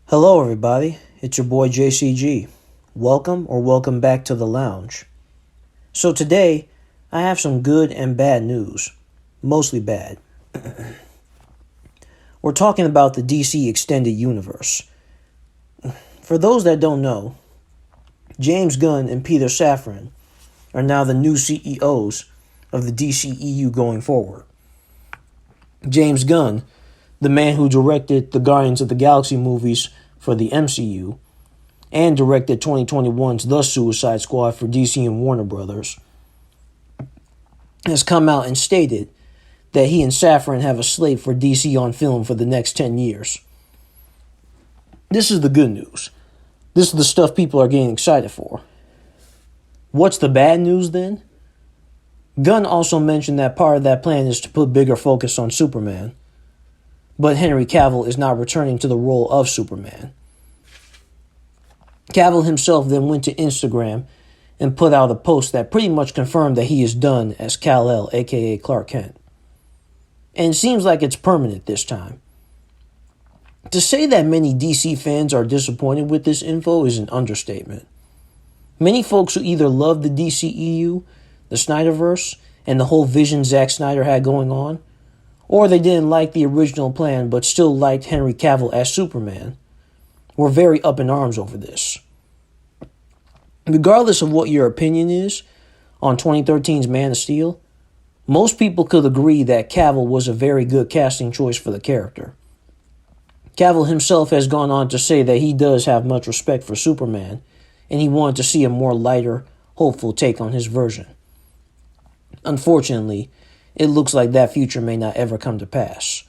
Hello, everybody. It's your boy JCG. Welcome back to the lounge. So today, I have some good and bad news. Mostly bad. We're talking about the DC Extended Universe. For those that don't know, James Gunn and Peter Safran are now the new CEOs of the DCEU going forward. James Gunn, the man who directed the Guardians of the Galaxy movies for the MCU, and directed 2021's The Suicide Squad for DC and Warner Brothers, has come out and stated that he and Safran have a slate for DC on film for the next 10 years. This is the good news. This is the stuff people are getting excited for. What's the bad news then? Gunn also mentioned that part of that plan is to put bigger focus on Superman, but Henry Cavill is not returning to the role of Superman. Cavill himself then went to Instagram and put out a post that pretty much confirmed that he is done as Kal-El, aka Clark Kent. And it seems like it's permanent this time. To say that many DC fans are disappointed with this info is an understatement. Many folks who either love the DCEU, the Snyderverse, and the whole vision Zack Snyder had going on, or they didn't like the original plan but still liked Henry Cavill as Superman, were very up in arms over this. Regardless of what your opinion is on 2013's Man of Steel, most people could agree that Cavill was a very good casting choice for the character. Cavill himself has gone on to say that he does have much respect for Superman, and he wanted to see a more lighter, hopeful take on his version. Unfortunately, it looks like that future may not ever come to pass.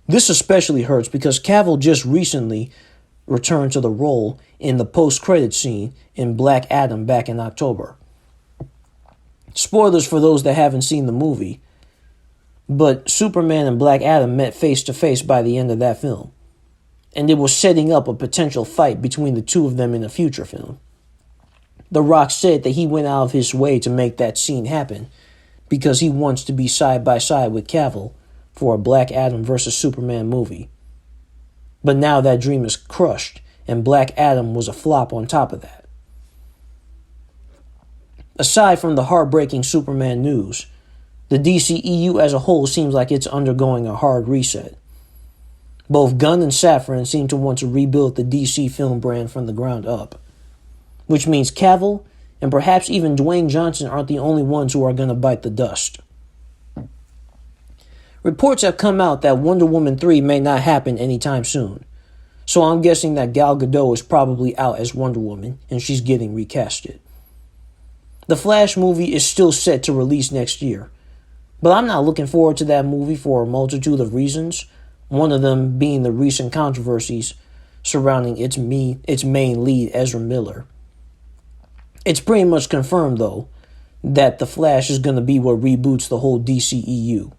This especially hurts because Cavill just recently returned to the role in the post-credit scene in Black Adam back in October. Spoilers for those that haven't seen the movie, but Superman and Black Adam met face to face by the end of that film, and it was setting up a potential fight between the two of them in a future film. The Rock said that he went out of his way to make that scene happen because he wants to be side by side with Cavill for a Black Adam vs. Superman movie. But now that dream is crushed, and Black Adam was a flop on top of that. Aside from the heartbreaking Superman news, the DCEU as a whole seems like it's undergoing a hard reset. Both Gunn and Safran seem to want to rebuild the DC film brand from the ground up, which means Cavill and perhaps even Dwayne Johnson aren't the only ones who are going to bite the dust. Reports have come out that Wonder Woman 3 may not happen anytime soon, so I'm guessing that Gal Gadot is probably out as Wonder Woman and she's getting recasted. The Flash movie is still set to release next year, but I'm not looking forward to that movie for a multitude of reasons, one of them being the recent controversies surrounding its main lead, Ezra Miller. It's pretty much confirmed, though, that The Flash is going to be what reboots the whole DCEU,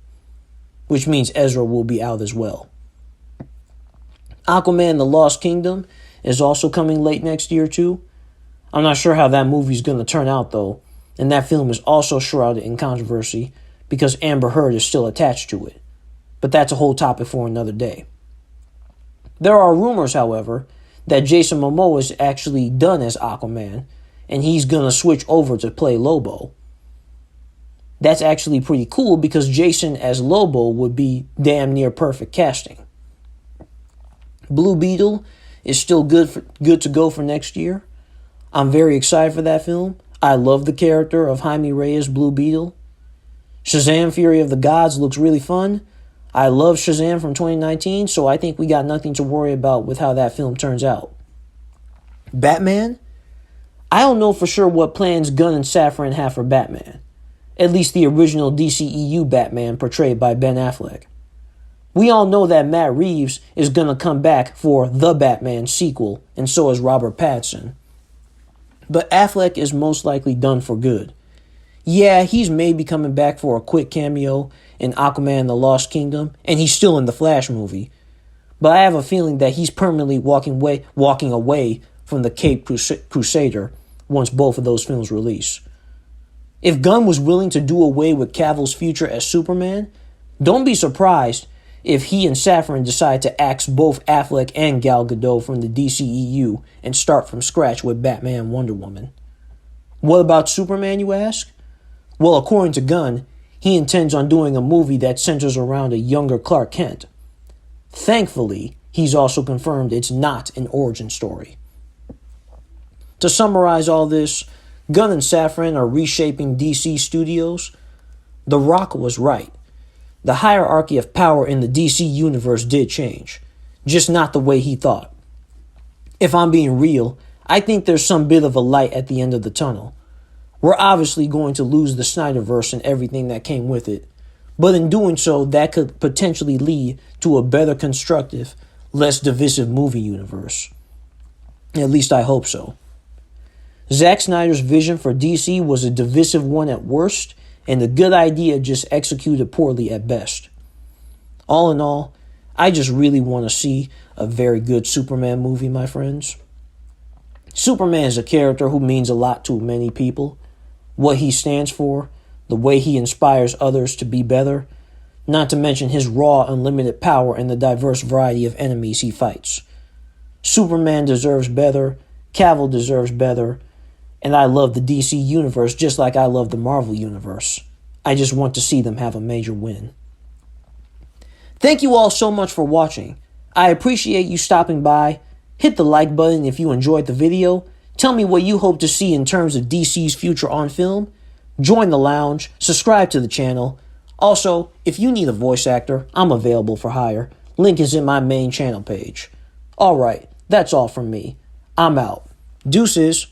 which means Ezra will be out as well. Aquaman The Lost Kingdom is also coming late next year, too. I'm not sure how that movie's going to turn out, though, and that film is also shrouded in controversy because Amber Heard is still attached to it. But that's a whole topic for another day. There are rumors, however, that Jason Momoa is actually done as Aquaman, and he's going to switch over to play Lobo. That's actually pretty cool because Jason as Lobo would be damn near perfect casting. Blue Beetle is still good to go for next year. I'm very excited for that film. I love the character of Jaime Reyes, Blue Beetle. Shazam! Fury of the Gods looks really fun. I love Shazam from 2019, so I think we got nothing to worry about with how that film turns out. Batman? I don't know for sure what plans Gunn and Safran have for Batman. At least the original DCEU Batman portrayed by Ben Affleck. We all know that Matt Reeves is going to come back for The Batman sequel, and so is Robert Pattinson. But Affleck is most likely done for good. Yeah, he's maybe coming back for a quick cameo in Aquaman The Lost Kingdom, and he's still in the Flash movie. But I have a feeling that he's permanently walking away from the Caped Crusader once both of those films release. If Gunn was willing to do away with Cavill's future as Superman, don't be surprised if he and Safran decide to axe both Affleck and Gal Gadot from the DCEU and start from scratch with Batman and Wonder Woman. What about Superman, you ask? Well, according to Gunn, he intends on doing a movie that centers around a younger Clark Kent. Thankfully, he's also confirmed it's not an origin story. To summarize all this, Gunn and Safran are reshaping DC Studios. The Rock was right. The hierarchy of power in the DC universe did change, just not the way he thought. If I'm being real, I think there's some bit of a light at the end of the tunnel. We're obviously going to lose the Snyderverse and everything that came with it, but in doing so, that could potentially lead to a better constructive, less divisive movie universe. At least I hope so. Zack Snyder's vision for DC was a divisive one at worst, and a good idea just executed poorly at best. All in all, I just really want to see a very good Superman movie, my friends. Superman is a character who means a lot to many people. What he stands for, the way he inspires others to be better, not to mention his raw, unlimited power and the diverse variety of enemies he fights. Superman deserves better, Cavill deserves better, and I love the DC universe just like I love the Marvel universe. I just want to see them have a major win. Thank you all so much for watching. I appreciate you stopping by. Hit the like button if you enjoyed the video. Tell me what you hope to see in terms of DC's future on film. Join the lounge. Subscribe to the channel. Also, if you need a voice actor, I'm available for hire. Link is in my main channel page. Alright, that's all from me. I'm out. Deuces.